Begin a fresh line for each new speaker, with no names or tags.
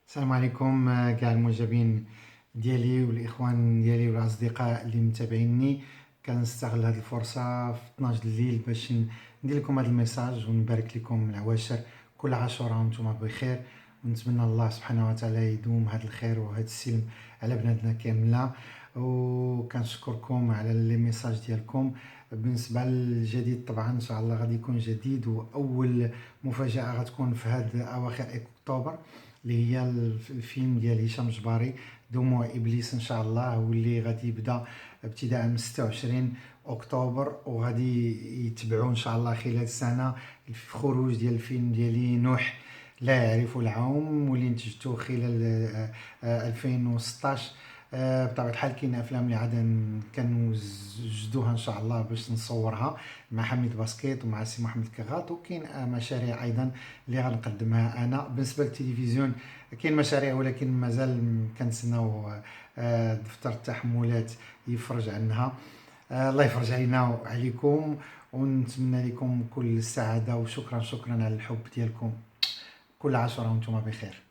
السلام عليكم كاع المعجبين ديالي والاخوان ديالي والاصدقاء اللي متابعيني. كنستغل هذه الفرصه في 12 الليل باش ندير لكم هذا الميساج ونبارك لكم العواشر كل عاشوراء وانتم بخير، ونتمنى الله سبحانه وتعالى يدوم هذا الخير وهذا السلم على بناتنا كامله. وكنشكركم على لي ميساج ديالكم. بالنسبه للجديد طبعا ان شاء الله غادي يكون جديد، واول مفاجاه غتكون في هذا اواخر اكتوبر اللي هي الفيلم ديال هشام جباري دموع ابليس ان شاء الله، واللي غادي يبدا ابتداء من 26 اكتوبر وغادي يتبعوا ان شاء الله خلال السنه الخروج ديال الفيلم ديالي نوح لا يعرف العوم، واللي نتجته خلال 2016. بطبيعه الحال كاين افلام اللي عاد كنوجدوها ان شاء الله باش نصورها مع حميد باسكيت ومع سي محمد كغاط، وكاين مشاريع ايضا اللي غنقدمها انا. بالنسبه للتلفزيون كاين مشاريع ولكن مازال كنتسناو دفتر التحملات يفرج عنها. الله يفرج علينا وعليكم، ونتمنى لكم كل السعاده، وشكرا على الحب ديالكم. كل عاشوراء وانتم بخير.